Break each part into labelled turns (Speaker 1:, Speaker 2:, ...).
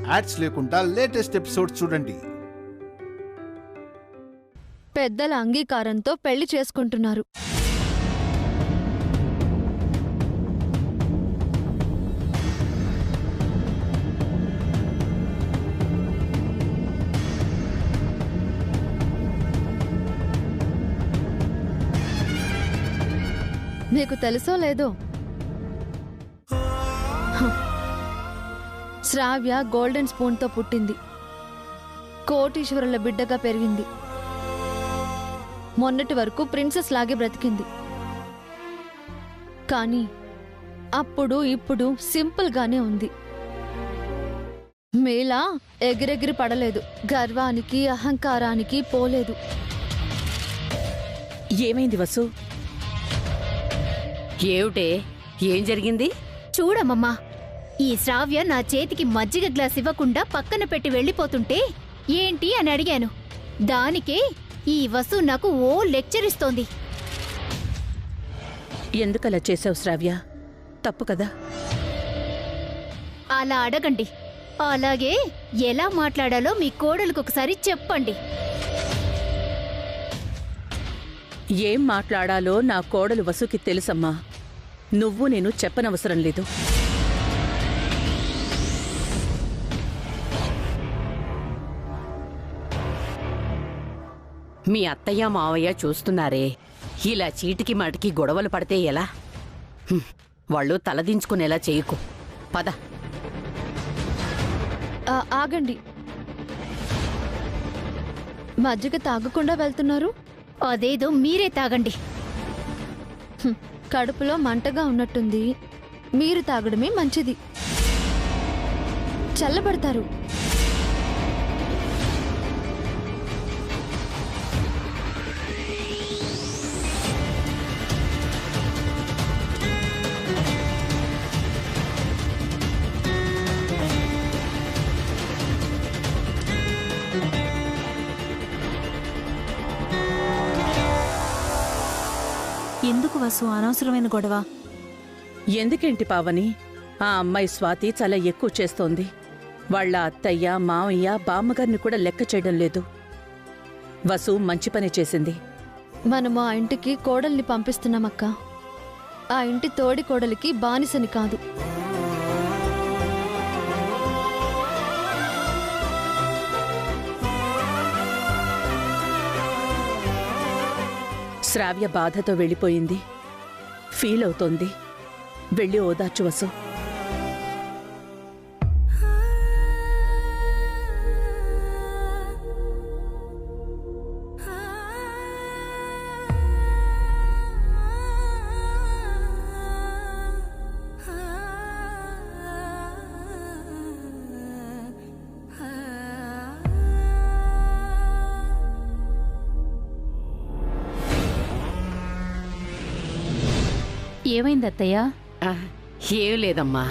Speaker 1: Ads లేకుండా latest episodes చూడండి.
Speaker 2: పెద్దల అంగీకారంతో పెళ్లి చేసుకుంటున్నారు. నీకు తెలుసో లేదో, శ్రావ్య గోల్డెన్ స్పూన్తో పుట్టింది. కోటీశ్వరుల బిడ్డగా పెరిగింది. మొన్నటి వరకు ప్రిన్సెస్ లాగే బ్రతికింది. కానీ అప్పుడు ఇప్పుడు సింపుల్ గానే ఉంది. మేళా ఎగిరెగిరి పడలేదు, గర్వానికి అహంకారానికి పోలేదు.
Speaker 3: ఏమైంది వసు?
Speaker 4: ఏమిటే, ఏం జరిగింది?
Speaker 5: చూడమ్మమ్మా, ఈ శ్రావ్య నా చేతికి మజ్జిగ గ్లాస్ ఇవ్వకుండా పక్కన పెట్టి వెళ్ళిపోతుంటే ఏంటి అని అడిగాను. దానికే ఈ వసు నాకు ఓ లెక్చర్ ఇస్తోంది.
Speaker 3: ఎందుకలా చేసావు శ్రావ్య? తప్పు కదా.
Speaker 5: అలా అడగండి. అలాగే ఎలా మాట్లాడాలో మీ కోడలకు ఒకసారి చెప్పండి.
Speaker 3: ఏం మాట్లాడాలో నా కోడలు వసుకి తెలుసమ్మా. నువ్వు నేను చెప్పనవసరం లేదు.
Speaker 4: మీ అత్తయ్య మావయ్య చూస్తున్నారే, ఇలా చీటికి మాటికి గొడవలు పడితే ఎలా? వాళ్ళు తలదించుకునేలా చేయకు. పద.
Speaker 2: ఆగండి, మజ్జిగ తాగకుండా వెళ్తున్నారు.
Speaker 5: అదేదో మీరే తాగండి.
Speaker 2: కడుపులో మంటగా ఉన్నట్టుంది. మీరు తాగడమే మంచిది, చల్లబడతారు.
Speaker 6: ఎందుకు వసు అనవసరమైన గొడవ?
Speaker 3: ఎందుకేంటి పావని? ఆ అమ్మాయి స్వాతి చాలా ఎక్కువ చేస్తోంది. వాళ్ళ అత్తయ్య మావయ్య బామ్మగారిని కూడా లెక్క చేయడం లేదు. వసు మంచి పని చేసింది.
Speaker 2: మనము ఆ ఇంటికి కోడల్ని పంపిస్తున్నామక్క. ఆ ఇంటి తోడి కోడలికి బానిసని కాదు.
Speaker 3: శ్రావ్య బాధతో వెళ్ళిపోయింది. ఫీల్ అవుతోంది. వెళ్ళి ఓదార్చు వసు.
Speaker 5: ఏమైంది అత్తయ్య?
Speaker 4: ఏం లేదమ్మా.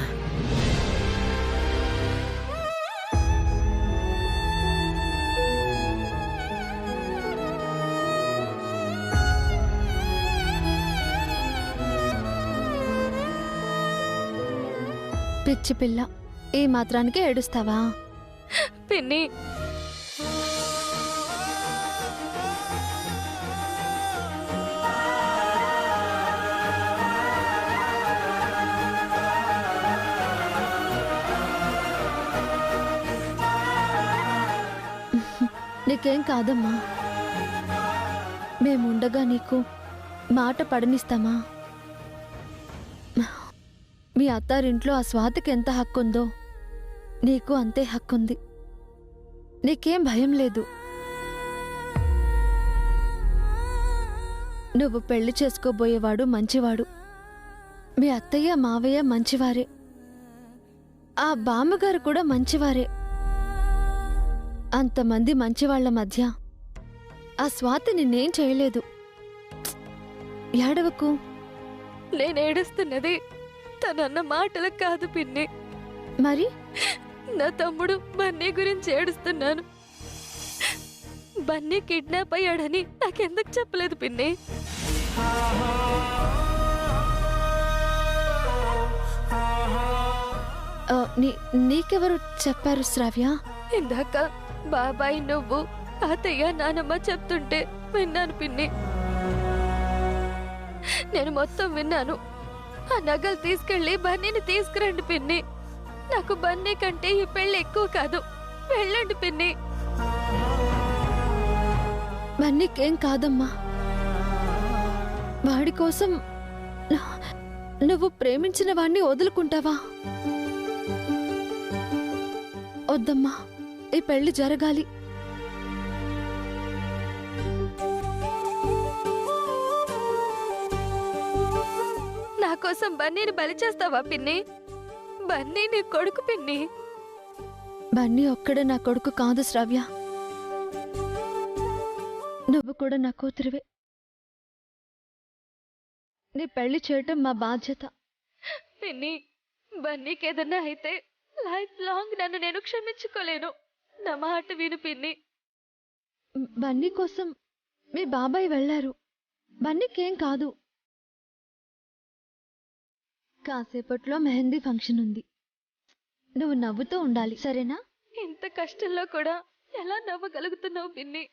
Speaker 2: పిచ్చి పిల్ల, ఈ మాత్రానికి ఏడుస్తావా?
Speaker 6: పిన్ని,
Speaker 2: నీకేం కాదమ్మా. మేముండగా నీకు మాట పడనిస్తామా? మీ అత్తారింట్లో ఆ స్వాతికి ఎంత హక్కుందో నీకు అంతే హక్కుంది. నీకేం భయం లేదు. నువ్వు పెళ్లి చేసుకోబోయేవాడు మంచివాడు. మీ అత్తయ్య మావయ్య మంచివారే. ఆ బామ్మగారు కూడా మంచివారే. అంతమంది మంచివాళ్ల మధ్య ఆ స్వాతి నిన్నేం చేయలేదు. ఏడవకు.
Speaker 6: నేనేడుస్తున్నది తనన్న మాటలకు కాదు పిన్ని.
Speaker 2: మరి
Speaker 6: నా తమ్ముడు బన్నీ గురించి ఏడుస్తున్నాను. బన్నీ కిడ్నాప్ అయ్యాడని నాకెందుకు చెప్పలేదు పిన్ని?
Speaker 2: నీకెవరు చెప్పారు శ్రావ్య?
Speaker 6: ఇందాక బాబాయ్ నువ్వు తాతయ్య నానమ్మ చెప్తుంటే విన్నాను పిన్ని. నేను మొత్తం విన్నాను. ఆ నగలు తీసుకెళ్లి బన్నీని తీసుకురండి పిన్ని. నాకు బన్నీ కంటే ఈ పెళ్లి ఎక్కువ కాదు. వెళ్ళండి పిన్ని.
Speaker 2: బన్నీకేం కాదమ్మా. వాడి కోసం నువ్వు ప్రేమించిన వాణ్ణి వదులుకుంటావా? వద్దమ్మా, ఈ పెళ్లి జరగాలి.
Speaker 6: నా కోసం బన్నీని బలి చేస్తావా పిన్ని? బన్నీ నీ కొడుకు పిన్ని.
Speaker 2: బన్నీ ఒక్కడే నా కొడుకు కాదు శ్రావ్య. నువ్వు కూడా నా కూతురివే. నీ పెళ్లి చేయటం మా బాధ్యత.
Speaker 6: పిన్ని, బన్నీకి ఏదన్నా అయితే లైఫ్ లాంగ్ నన్ను నేను క్షమించుకోలేను. నా మాట విను పిన్ని.
Speaker 2: బన్నీ కోసం మీ బాబాయ్ వెళ్లారు. బన్నీకేం కాదు. కాసేపట్లో మెహందీ ఫంక్షన్ ఉంది. నువ్వు నవ్వుతూ ఉండాలి, సరేనా?
Speaker 6: ఇంత కష్టంలో కూడా ఎలా నవ్వగలుగుతున్నావు పిన్ని?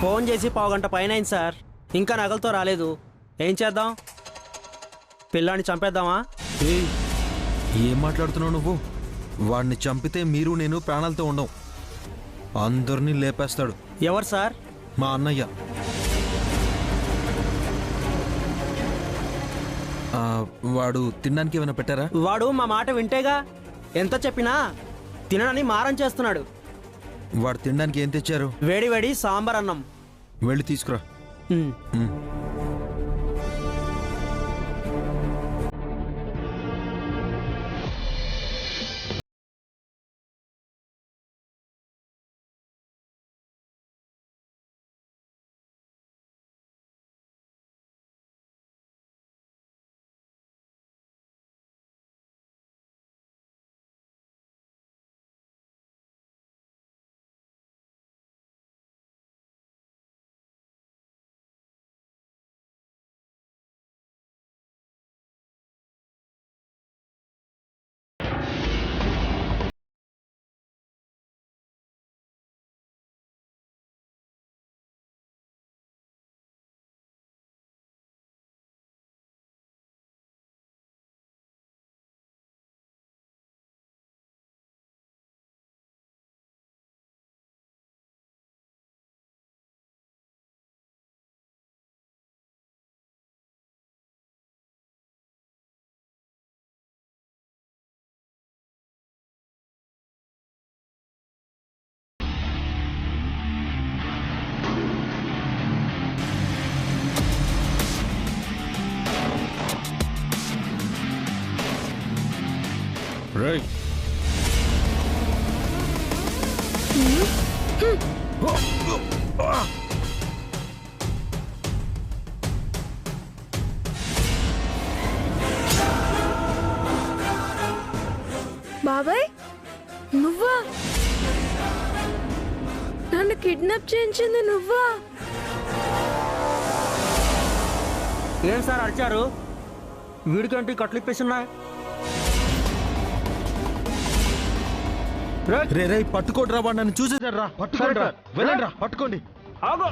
Speaker 7: ఫోన్ చేసి పావుగంట పైన అయింది సార్, ఇంకా నగలతో రాలేదు. ఏం చేద్దాం? పిల్లాన్ని చంపేద్దామా?
Speaker 8: ఏం మాట్లాడుతున్నావు నువ్వు? వాడిని చంపితే మీరు నేను ప్రాణాలతో ఉండం. అందరినీ లేపేస్తాడు.
Speaker 7: ఎవరు సార్?
Speaker 8: మా అన్నయ్య. వాడు తినడానికి ఏమైనా పెట్టారా?
Speaker 7: వాడు మా మాట వింటేగా. ఎంత చెప్పినా తిననని మారం చేస్తున్నాడు.
Speaker 8: వాడు తినడానికి ఏం తెచ్చారు?
Speaker 7: వేడి వేడి సాంబార్ అన్నం.
Speaker 8: వెళ్ళి తీసుకురా. రేయ్,
Speaker 6: బాబాయ్ నువ్వా? నన్ను కిడ్నాప్ చేయించింది నువ్వా?
Speaker 7: ఏం సార్ అరిచారు? వీడికేంటి కట్లిప్పేస్తున్నాయి?
Speaker 8: రే రే, పట్టుకోడ్రా, వాడు నన్ను చూసేసారా? పట్టుకోండి, వెళ్ళండి రా, పట్టుకోండి.
Speaker 7: ఆగో.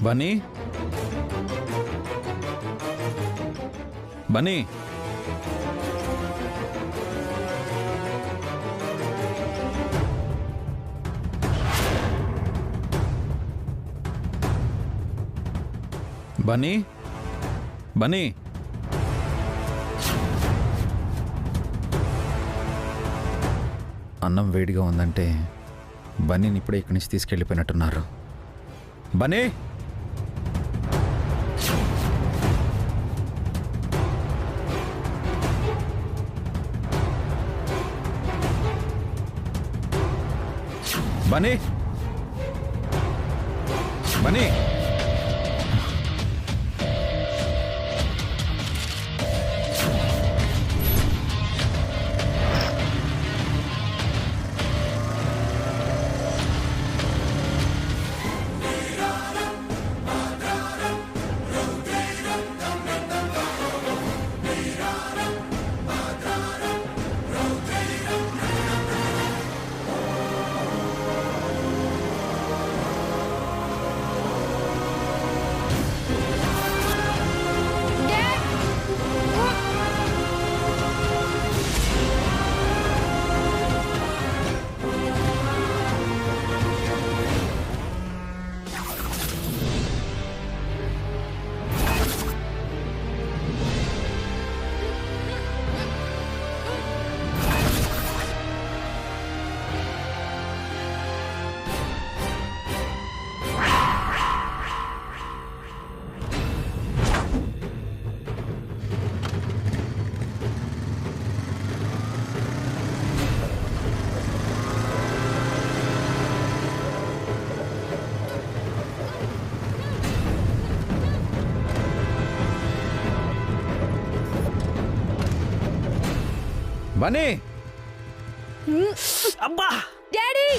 Speaker 9: బన్నీ బన్నీ బన్నీ బన్నీ అన్నం వేడిగా ఉందంటే బన్నీని ఇప్పుడే ఇక్కడి నుంచి తీసుకెళ్ళిపోయినట్టున్నారు. బన్నీ బన్నీ బన్నీ బన్నీ
Speaker 7: అబ్బా
Speaker 6: డాడీ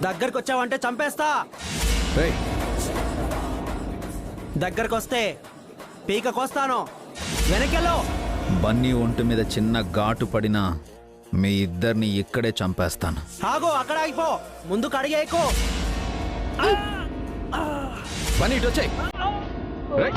Speaker 7: దగ్గరకు వచ్చావంటే చంపేస్తా.
Speaker 9: ఏయ్,
Speaker 7: దగ్గరకు వస్తే పీక కోస్తాను. వెనకెళ్ళు.
Speaker 9: బన్నీ ఒంటి మీద చిన్న ఘాటు పడినా మీ ఇద్దరిని ఇక్కడే చంపేస్తాను.
Speaker 7: ఆగు, అక్కడ ఆగిపో. ముందుకు అడిగేకు.
Speaker 9: బన్నీ ఇటు వచ్చేయ్. రేయ్.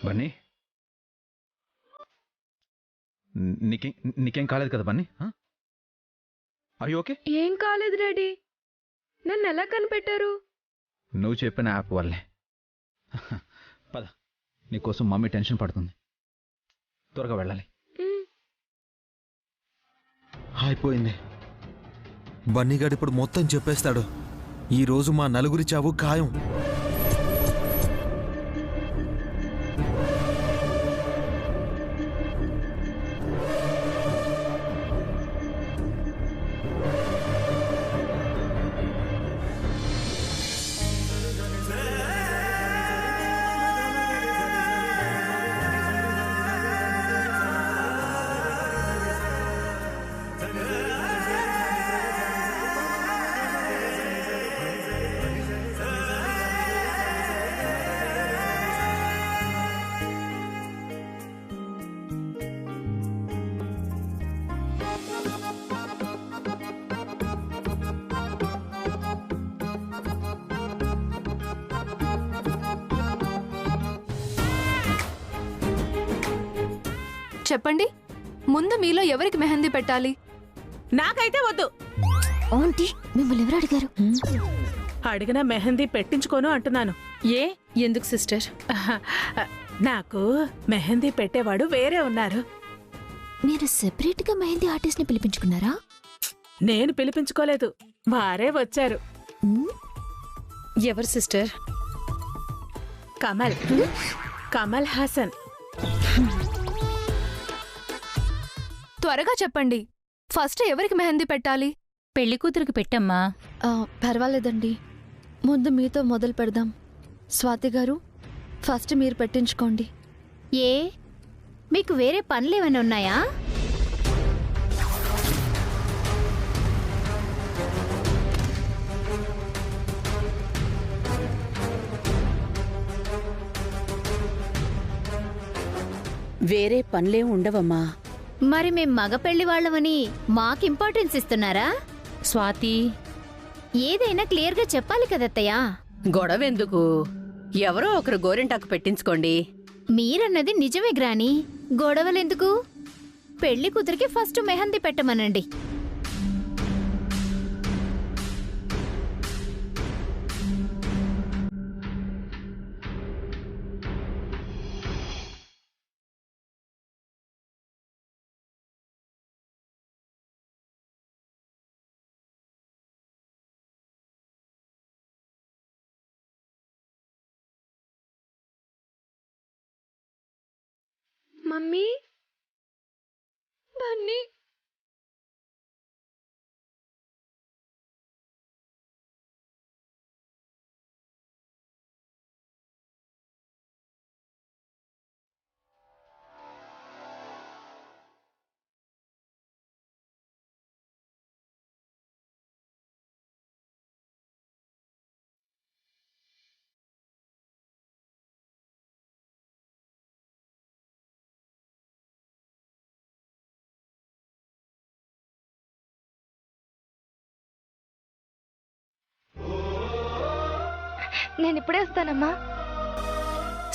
Speaker 9: బన్నీ నీకేం కాలేదు కదా బన్నీ? అయ్యో ఓకే.
Speaker 6: ఏం కాలేదు డాడీ. నన్ను ఎలా కనిపెట్టారు?
Speaker 9: నువ్వు చెప్పిన యాప్ వల్లే. పద, నీకోసం మమ్మీ టెన్షన్ పడుతుంది. త్వరగా వెళ్ళాలి.
Speaker 8: అయిపోయింది. బన్నీగాడు ఇప్పుడు మొత్తం చెప్పేస్తాడు. ఈరోజు మా నలుగురి చావు ఖాయం.
Speaker 6: చెప్పండి, ముందు మీలో ఎవరికి మెహందీ పెట్టాలి?
Speaker 3: నాకైతే వద్దు.
Speaker 5: ఆంటీ మిమ్మల్ని ఎవరు అడిగారు?
Speaker 3: అడిగిన మెహందీ పెట్టించుకోను అంటున్నాను.
Speaker 2: ఏ ఎందుకు సిస్టర్?
Speaker 3: నాకు మెహందీ పెట్టేవాడు వేరే ఉన్నారు.
Speaker 5: మీరు సెపరేట్ గా మెహందీ ఆర్టిస్ట్ ని పిలిపించుకున్నారా?
Speaker 3: నేను పిలిపించుకోలేదు, వారే వచ్చారు.
Speaker 2: ఎవరు సిస్టర్?
Speaker 3: కమల్ హాసన్.
Speaker 6: త్వరగా చెప్పండి, ఫస్ట్ ఎవరికి మెహందీ పెట్టాలి?
Speaker 5: పెళ్లి కూతురికి పెట్టమ్మా.
Speaker 2: పర్వాలేదండి, ముందు మీతో మొదలు పెడదాం. స్వాతి గారు, ఫస్ట్ మీరు పెట్టించుకోండి.
Speaker 5: ఏ మీకు వేరే పనులేమైనా ఉన్నాయా?
Speaker 3: వేరే పనులేం ఉండవమ్మా.
Speaker 5: మరి మేం మగ పెళ్లి వాళ్ళమని మాకు ఇంపార్టెన్స్ ఇస్తున్నారా?
Speaker 4: స్వాతి,
Speaker 5: ఏదైనా క్లియర్ గా చెప్పాలి కదత్తయ్యా.
Speaker 4: గొడవెందుకు? ఎవరో ఒకరు గోరింటాకు పెట్టించుకోండి.
Speaker 5: మీరన్నది నిజమే గ్రాని, గొడవలెందుకు? పెళ్లి కూతురికి ఫస్ట్ మెహందీ పెట్టమనండి.
Speaker 6: మమ్మీ, బన్నీ, నేను ఇప్పుడే వస్తానమ్మా.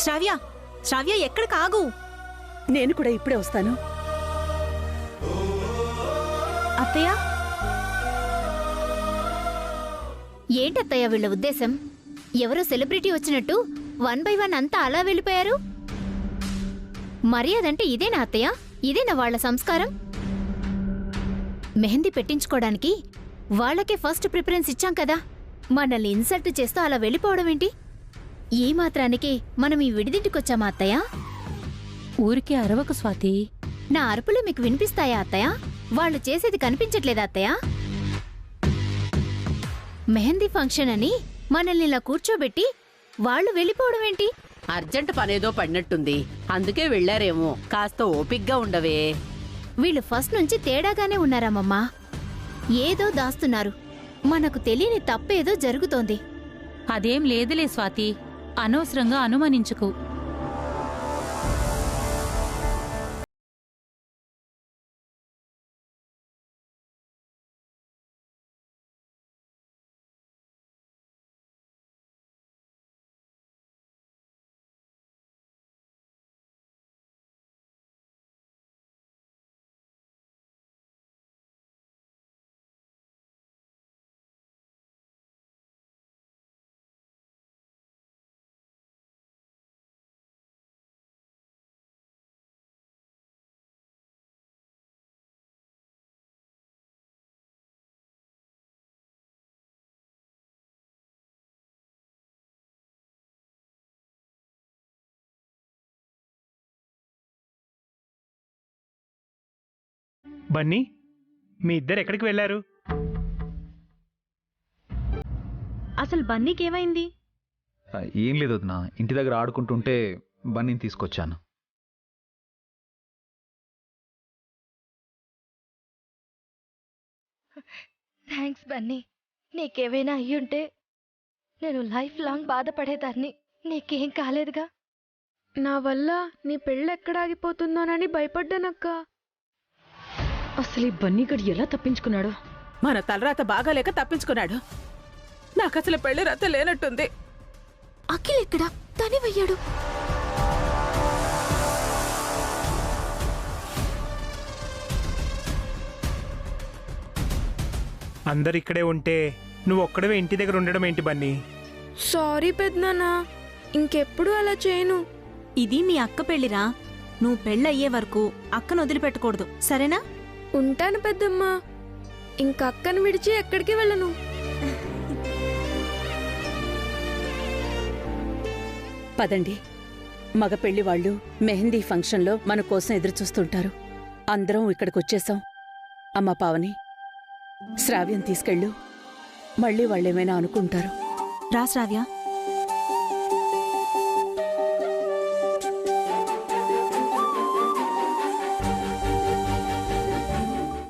Speaker 10: శ్రావ్య, శ్రావ్య ఎక్కడ కాగు.
Speaker 3: నేను కూడా ఇప్పుడే వస్తాను.
Speaker 10: అత్తయ్య,
Speaker 5: ఏంటత్తయ్య వీళ్ళ ఉద్దేశం? ఎవరో సెలబ్రిటీ వచ్చినట్టు 1 by 1 అంతా అలా వెళ్ళిపోయారు. మర్యాదంటే ఇదేనా అత్తయ్య? ఇదేనా వాళ్ళ సంస్కారం? మెహందీ పెట్టించుకోవడానికి వాళ్ళకే ఫస్ట్ ప్రిఫరెన్స్ ఇచ్చాం కదా, మనల్ని ఇన్సల్ట్ చేస్తూ అలా వెళ్ళిపోవడం ఏంటి? ఈ మాత్రానికి మనం ఈ విడిదింటికొచ్చామా అత్తయ్య?
Speaker 10: ఊరికే అరవకు స్వాతి.
Speaker 5: నా అరుపులు మీకు వినిపిస్తాయా అత్తయ్య? వాళ్ళు చేసేది కనిపించట్లేదా అత్తయ్య? మెహందీ ఫంక్షన్ అని మనల్ని ఇలా కూర్చోబెట్టి వాళ్ళు వెళ్ళిపోవడం ఏంటి?
Speaker 4: అర్జెంట్ పనేదో పడినట్టుంది, అందుకే వెళ్లారేమో. కాస్త ఓపిగ్గా ఉండవే.
Speaker 5: వీళ్ళు ఫస్ట్ నుంచి తేడాగానే ఉన్నారామమ్మా. ఏదో దాస్తున్నారు, మనకు తెలియని తప్పేదో జరుగుతోంది.
Speaker 10: అదేం లేదులే స్వాతి, అనవసరంగా అనుమానించుకు.
Speaker 11: బన్నీ, మీ ఇద్దరు ఎక్కడికి వెళ్ళారు?
Speaker 10: అసలు బన్నీకి ఏమైంది?
Speaker 9: ఏం లేదు వదినా, ఇంటి దగ్గర ఆడుకుంటుంటే బన్నీని తీసుకొచ్చాను.
Speaker 6: థ్యాంక్స్ బన్నీ. నీకేమైనా అయ్యుంటే నేను లైఫ్ లాంగ్ బాధపడేదాన్ని. నీకేం కాలేదుగా? నా వల్ల నీ పెళ్ళెక్కడాగిపోతుందోనని భయపడ్డానక్క.
Speaker 2: అసలు ఈ బన్నీగడు ఎలా తప్పించుకున్నాడు?
Speaker 3: మన తలరాత బాగాలేక తప్పించుకున్నాడు. నాకసలు పెళ్లి రాత లేనట్టుంది.
Speaker 5: అఖిల్ ఎక్కడా? తనేవయ్యాడు.
Speaker 11: అందరు ఇక్కడే ఉంటే నువ్వు ఒక్కడవే ఇంటి దగ్గర ఉండడం ఏంటి బన్నీ?
Speaker 12: సారీ పెద్దనాన్న, ఇంకెప్పుడు అలా చేయను.
Speaker 13: ఇది మీ అక్క పెళ్లిరా, నువ్వు పెళ్ళయ్యే వరకు అక్కను వదిలిపెట్టకూడదు, సరేనా?
Speaker 12: ఉంటాను పెద్దమ్మా, ఇంక అక్కను విడిచి ఎక్కడికి వెళ్ళను.
Speaker 3: పదండి, మగ పెళ్లి వాళ్ళు మెహందీ ఫంక్షన్లో మన కోసం ఎదురుచూస్తుంటారు. అందరం ఇక్కడికొచ్చేసాం. అమ్మ పావని, శ్రావ్యం తీసుకెళ్ళు, మళ్ళీ వాళ్ళేమైనా అనుకుంటారు.
Speaker 13: రా శ్రావ్య.